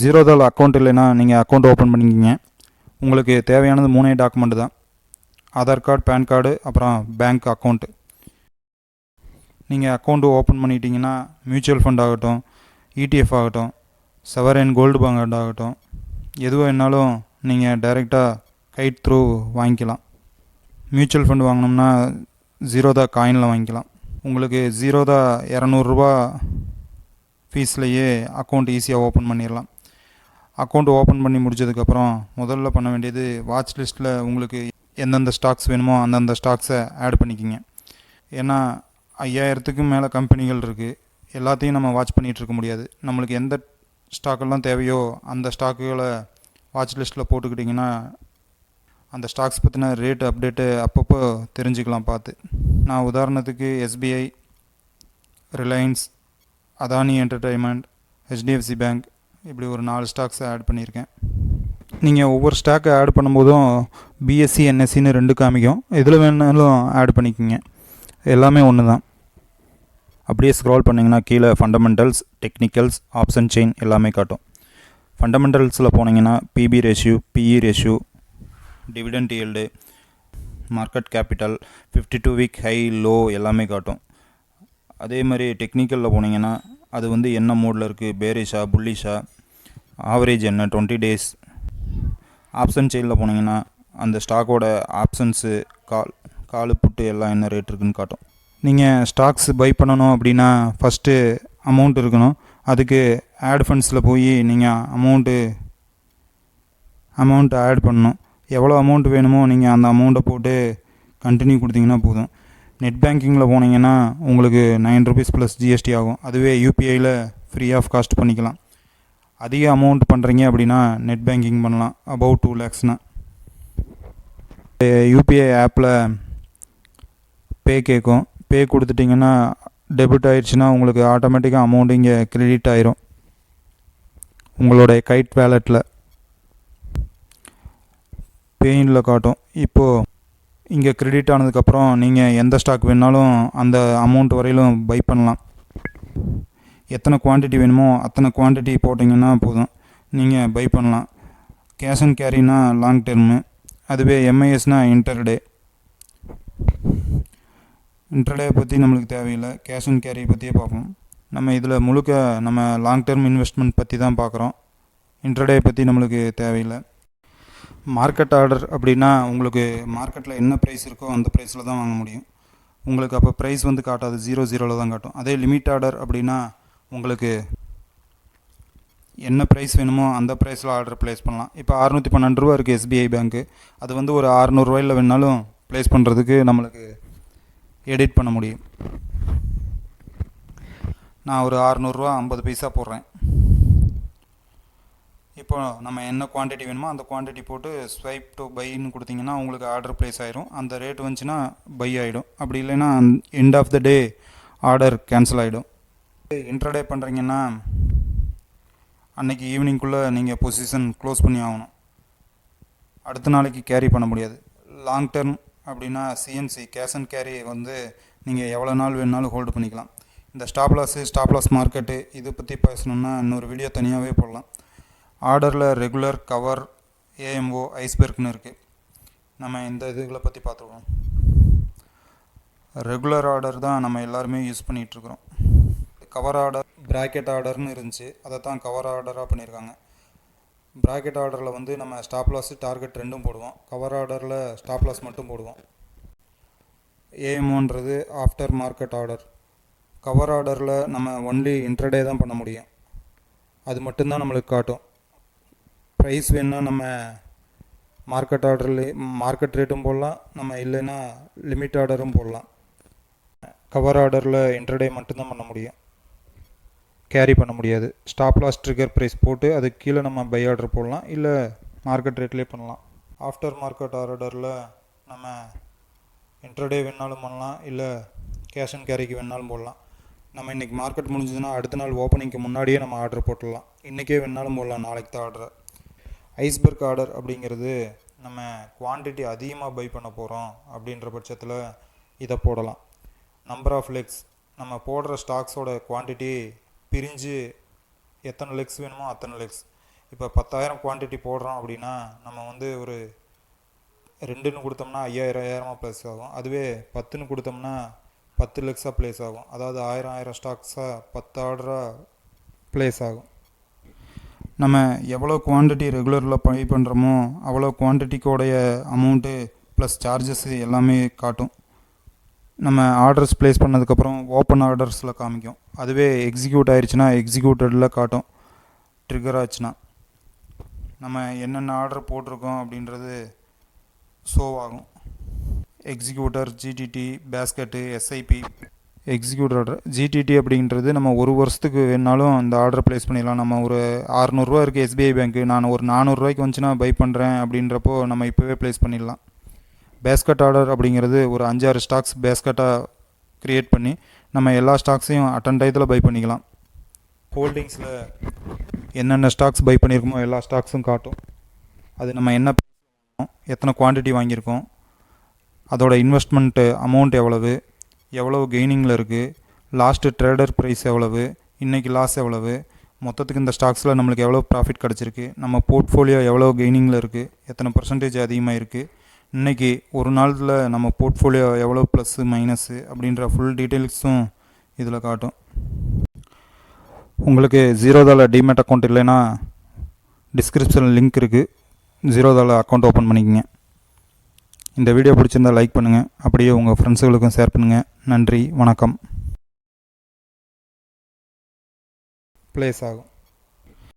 ஜீரோதாவில் account இல்லைன்னா நீங்கள் account open பண்ணிக்கிங்க. உங்களுக்கு தேவையானது 3 டாக்குமெண்ட் தான். ஆதார் கார்டு, பேன் கார்டு, அப்புறம் பேங்க் அக்கௌண்ட்டு. நீங்கள் அக்கௌண்ட்டு ஓப்பன் பண்ணிட்டீங்கன்னா மியூச்சுவல் ஃபண்ட் ஆகட்டும், இடிஎஃப் ஆகட்டும், செவரன் கோல்டு பாண்ட் ஆகட்டும், எதுவாக வேணாலும் நீங்கள் டைரெக்டாக கைட் த்ரூ வாங்கிக்கலாம். மியூச்சுவல் ஃபண்ட் வாங்கினோம்னா ஜீரோதா காயினில் வாங்கிக்கலாம். உங்களுக்கு ஜீரோதா 200 ரூபா ஃபீஸ்லேயே அக்கௌண்ட் ஈஸியாக ஓப்பன் பண்ணிடலாம். அக்கௌண்ட் ஓப்பன் பண்ணி முடிச்சதுக்கப்புறம் முதல்ல பண்ண வேண்டியது வாட்ச் லிஸ்ட்டில் உங்களுக்கு எந்தெந்த ஸ்டாக்ஸ் வேணுமோ அந்தந்த ஸ்டாக்ஸை ஆட் பண்ணிக்கிங்க. ஏன்னா 5000க்கு மேலே கம்பெனிகள் இருக்குது. எல்லாத்தையும் நம்ம வாட்ச் பண்ணிகிட்ருக்க முடியாது. நம்மளுக்கு எந்த ஸ்டாக்கெல்லாம் தேவையோ அந்த ஸ்டாக்குகளை வாட்ச் லிஸ்ட்டில் போட்டுக்கிட்டிங்கன்னா அந்த ஸ்டாக்ஸ் பற்றின ரேட் அப்டேட்டு அப்பப்போ தெரிஞ்சுக்கலாம் பார்த்து. நான் உதாரணத்துக்கு SBI, Reliance, Adani entertainment, HDFC bank, இப்படி ஒரு 4 ஸ்டாக்ஸை ஆட் பண்ணியிருக்கேன். நீங்கள் ஒவ்வொரு ஸ்டாக்கை ஆட் பண்ணும்போதும் பிஎஸ்சி, என்எஸ்சின்னு 2 காமிக்கும். எதில் வேணாலும் ஆட் பண்ணிக்கோங்க, எல்லாமே ஒன்று தான். அப்படியே ஸ்க்ரால் பண்ணிங்கன்னா கீழே ஃபண்டமெண்டல்ஸ், டெக்னிக்கல்ஸ், ஆப்ஷன் செயின் எல்லாமே காட்டும். ஃபண்டமெண்டல்ஸில் போனீங்கன்னா BP ratio, BE ratio, dividend yield, market capital, 52 week high low எல்லாமே காட்டும். அதே மாதிரி டெக்னிக்கலில் போனீங்கன்னா அது வந்து என்ன மோடில் இருக்குது, பேரிஷா, புல்லிஷா, ஆவரேஜ் என்ன, 20 டேஸ். ஆப்ஷன் செயினில் போனீங்கன்னா அந்த ஸ்டாக்கோட ஆப்ஷன்ஸு, கால் புட்டு எல்லாம் என்ன ரேட் இருக்குதுன்னு காட்டும். நீங்கள் ஸ்டாக்ஸ் பை பண்ணணும் அப்படின்னா ஃபஸ்ட்டு அமௌண்ட் இருக்கணும். அதுக்கு ஆட் ஃபண்ட்ஸில் போய் நீங்கள் அமௌண்ட்டை ஆட் பண்ணணும். எவ்வளோ அமௌண்ட் வேணுமோ நீங்கள் அந்த அமௌண்ட்டை போட்டு கண்டினியூ கொடுத்தீங்கன்னா போதும். நெட் பேங்கிங்கில் போனீங்கன்னா உங்களுக்கு 9 ரூபீஸ் ப்ளஸ் ஜிஎஸ்டி ஆகும். அதுவே யூபிஐயில் ஃப்ரீ ஆஃப் காஸ்ட் பண்ணிக்கலாம். அதிக அமௌண்ட் பண்ணுறீங்க அப்படின்னா நெட் பேங்கிங் பண்ணலாம். அபவுட் 2 lakhsனா யூபிஐ ஆப்பில் பே கேட்கும். பே கொடுத்துட்டிங்கன்னா டெபிட் ஆயிடுச்சுன்னா உங்களுக்கு ஆட்டோமேட்டிக்காக அமௌண்ட் இங்கே கிரெடிட் ஆயிரும் உங்களோட கைட் வேலெட்டில். பேயினில் காட்டும். இப்போது இங்கே கிரெடிட் ஆனதுக்கப்புறம் நீங்கள் எந்த ஸ்டாக் வேணாலும் அந்த அமௌண்ட் வரையிலும் பை பண்ணலாம். எத்தனை குவான்டிட்டி வேணுமோ அத்தனை குவான்டிட்டி போட்டிங்கன்னா போதும், நீங்கள் பை பண்ணலாம். கேஷ் அண்ட் கேரினா லாங் டெர்மு, அதுவே எம்ஐஎஸ்னால் இன்டர்டே. இன்டர்டே பற்றி நம்மளுக்கு தேவையில்லை, கேஷ் அண்ட் கேரி பற்றியே பார்ப்போம். நம்ம இதில் முழுக்க நம்ம லாங் டெர்ம் இன்வெஸ்ட்மெண்ட் பற்றி தான் பார்க்குறோம். இன்டர்டே பற்றி நம்மளுக்கு தேவையில்லை. மார்க்கெட் ஆர்டர் அப்படின்னா உங்களுக்கு மார்க்கெட்டில் என்ன ப்ரைஸ் இருக்கோ அந்த ப்ரைஸில் தான் வாங்க முடியும். உங்களுக்கு அப்போ ப்ரைஸ் வந்து காட்டாது, 0 தான் காட்டும். அதே லிமிட் ஆர்டர் அப்படின்னா உங்களுக்கு என்ன ப்ரைஸ் வேணுமோ அந்த ப்ரைஸில் ஆர்டர் ப்ளேஸ் பண்ணலாம். இப்போ 612 ரூபா இருக்குது எஸ்பிஐ பேங்க்கு. அது வந்து ஒரு 600 ரூபாயில் வேணாலும் ப்ளேஸ் பண்ணுறதுக்கு நம்மளுக்கு எடிட் பண்ண முடியும். நான் ஒரு 600 ரூபா 50 பைசா போடுறேன். இப்போ நம்ம என்ன குவான்டிட்டி வேணுமோ அந்த குவான்டிட்டி போட்டு ஸ்வைப் டு பைன்னு கொடுத்தீங்கன்னா உங்களுக்கு ஆர்டர் ப்ளேஸ் ஆயிரும். அந்த ரேட் வந்துச்சுன்னா பை ஆகிடும். அப்படி இல்லைன்னா end of the day order cancel ஆகிடும். இன்ட்ரடே பண்ணுறீங்கன்னா அன்றைக்கி ஈவினிங்குள்ளே நீங்கள் பொசிஷன் க்ளோஸ் பண்ணி ஆகணும். அடுத்த நாளைக்கு கேரி பண்ண முடியாது. லாங் டெர்ம் அப்படின்னா சிஎன்சி, கேஷ் அண்ட் கேரி வந்து நீங்கள் எவ்வளோ நாள் வேணுனாலும் ஹோல்டு பண்ணிக்கலாம். இந்த ஸ்டாப் லாஸ் மார்க்கெட்டு இதை பற்றி பேசணுன்னா இன்னொரு வீடியோ தனியாகவே போடலாம். ஆர்டரில் ரெகுலர், கவர், ஏஎம்ஓ, ஐஸ்பெர்க்னு இருக்குது. நம்ம இந்த இதுகளை பற்றி பார்த்துருவோம். ரெகுலர் ஆர்டர் தான் நம்ம எல்லாருமே யூஸ் பண்ணிகிட்ருக்குறோம். கவர் ஆர்டர், ப்ராக்கெட் ஆர்டர்னு இருந்துச்சு, அதை தான் கவர் ஆர்டராக பண்ணியிருக்காங்க. ப்ராக்கெட் ஆர்டரில் வந்து நம்ம ஸ்டாப் லாஸ், டார்கெட் ரெண்டும் போடுவோம். கவர் ஆர்டரில் ஸ்டாப் லாஸ் மட்டும் போடுவோம். ஏஎம்ஓன்றது ஆஃப்டர் மார்க்கெட் ஆர்டர். கவர் ஆர்டரில் நம்ம ஒன்லி இன்ட்ரடே தான் பண்ண முடியும். அது மட்டும்தான் நம்மளுக்கு காட்டும். ப்ரைஸ் வேணுன்னா நம்ம மார்க்கெட் ஆர்டரில் மார்க்கெட் ரேட்டும் போடலாம், நம்ம இல்லைன்னா லிமிட் ஆர்டரும் போடலாம். கவர் ஆர்டரில் இன்ட்ரடே மட்டும்தான் பண்ண முடியும், கேரி பண்ண முடியாது. ஸ்டாப் லாஸ் ட்ரிகர் ப்ரைஸ் போட்டு அதுக்கு கீழே நம்ம பை ஆர்டர் போடலாம், இல்லை மார்க்கெட் ரேட்லேயே பண்ணலாம். ஆஃப்டர் மார்க்கெட் ஆர்டரில் நம்ம இன்ட்ரடே வேணாலும் பண்ணலாம், இல்லை கேஷ் அண்ட் கேரிக்கு வேணாலும் போடலாம். நம்ம இன்றைக்கி மார்க்கெட் முடிஞ்சதுன்னா அடுத்த நாள் ஓப்பனிங்க்கு முன்னாடியே நம்ம ஆர்டர் போட்டுடலாம். இன்றைக்கே வேணாலும் போடலாம், நாளைக்கு தான் ஆர்டர். ஐஸ்பெர்க் ஆர்டர் அப்படிங்கிறது நம்ம குவான்டிட்டி அதிகமாக பை பண்ண போகிறோம் அப்படின்ற பட்சத்தில் இதை போடலாம். நம்பர் ஆஃப் லெக்ஸ், நம்ம போடுற ஸ்டாக்ஸோட குவான்டிட்டி பிரிஞ்சு எத்தனை லெக்ஸ் வேணுமோ அத்தனை லெக்ஸ். இப்போ 10,000 குவான்டிட்டி போடுறோம் அப்படின்னா நம்ம வந்து ஒரு 2ன்னு கொடுத்தோம்னா 5,000 ப்ளேஸ் ஆகும். அதுவே 10ன்னு கொடுத்தோம்னா 10 லெக்ஸாக ப்ளேஸ் ஆகும். அதாவது 1000 ஸ்டாக்ஸாக 10 ஆர்டராக ப்ளேஸ் ஆகும். நம்ம எவ்வளோ குவான்டிட்டி ரெகுலரில் பை பண்ணுறோமோ அவ்வளோ குவான்டிட்டிக்கோடைய அமௌண்ட்டு ப்ளஸ் சார்ஜஸ் எல்லாமே காட்டும். நம்ம ஆர்டர்ஸ் ப்ளேஸ் பண்ணதுக்கப்புறம் ஓப்பன் ஆர்டர்ஸில் காமிக்கும். அதுவே எக்ஸிக்யூட் ஆயிடுச்சுன்னா எக்ஸிக்யூட்டடில் காட்டும். ட்ரிகர் ஆச்சுன்னா நம்ம என்னென்ன ஆர்டர் போட்டிருக்கோம் அப்படின்றது ஷோ ஆகும். Executor, GTT, basket, SIP. Executor order GTT அப்படின்றது நம்ம ஒரு வருஷத்துக்கு வேணாலும் அந்த ஆர்டர் ப்ளேஸ் பண்ணிடலாம். நம்ம ஒரு 600 இருக்குது எஸ்பிஐ பேங்க்கு, நான் ஒரு 400 வந்துச்சுன்னா பை பண்ணுறேன் அப்படின்றப்போ நம்ம இப்போவே ப்ளேஸ் பண்ணிடலாம். பேஸ்கெட் ஆர்டர் அப்படிங்கிறது ஒரு 5-6 ஸ்டாக்ஸ் பேஸ்கெட்டாக க்ரியேட் பண்ணி நம்ம எல்லா ஸ்டாக்ஸையும் அட்டன் டயத்தில் பை பண்ணிக்கலாம். ஹோல்டிங்ஸில் என்னென்ன ஸ்டாக்ஸ் பை பண்ணியிருக்கோமோ எல்லா ஸ்டாக்ஸும் காட்டும். அது நம்ம என்ன எத்தனை குவான்டிட்டி வாங்கியிருக்கோம், அதோட இன்வெஸ்ட்மெண்ட்டு அமௌண்ட் எவ்வளவு கெய்னிங்கில் இருக்குது, லாஸ்ட்டு ட்ரேடர் ப்ரைஸ் எவ்வளவு, இன்றைக்கி லாஸ் எவ்வளவு, மொத்தத்துக்கு இந்த ஸ்டாக்ஸில் நம்மளுக்கு எவ்வளோ ப்ராஃபிட் கிடச்சிருக்கு, நம்ம போர்ட்ஃபோலியோ எவ்வளோ கெய்னிங்கில் இருக்குது, எத்தனை பர்சன்டேஜ் அதிகமாக இருக்குது, இன்றைக்கி ஒரு நாளில் நம்ம போர்ட்ஃபோலியோ எவ்வளோ ப்ளஸ்ஸு மைனஸு அப்படின்ற ஃபுல் டீட்டெயில்ஸும் இதில் காட்டும். உங்களுக்கு ஜீரோதாவில் டிமேட் அக்கௌண்ட் இல்லைன்னா டிஸ்கிரிப்ஷனில் லிங்க் இருக்குது, ஜீரோதாவில் அக்கௌண்ட் ஓப்பன் பண்ணிக்கங்க. இந்த வீடியோ பிடிச்சிருந்தால் லைக் பண்ணுங்கள், அப்படியே உங்கள் ஃப்ரெண்ட்ஸுகளுக்கும் ஷேர் பண்ணுங்கள். நன்றி, வணக்கம். ப்ளேஸ் ஆகும்.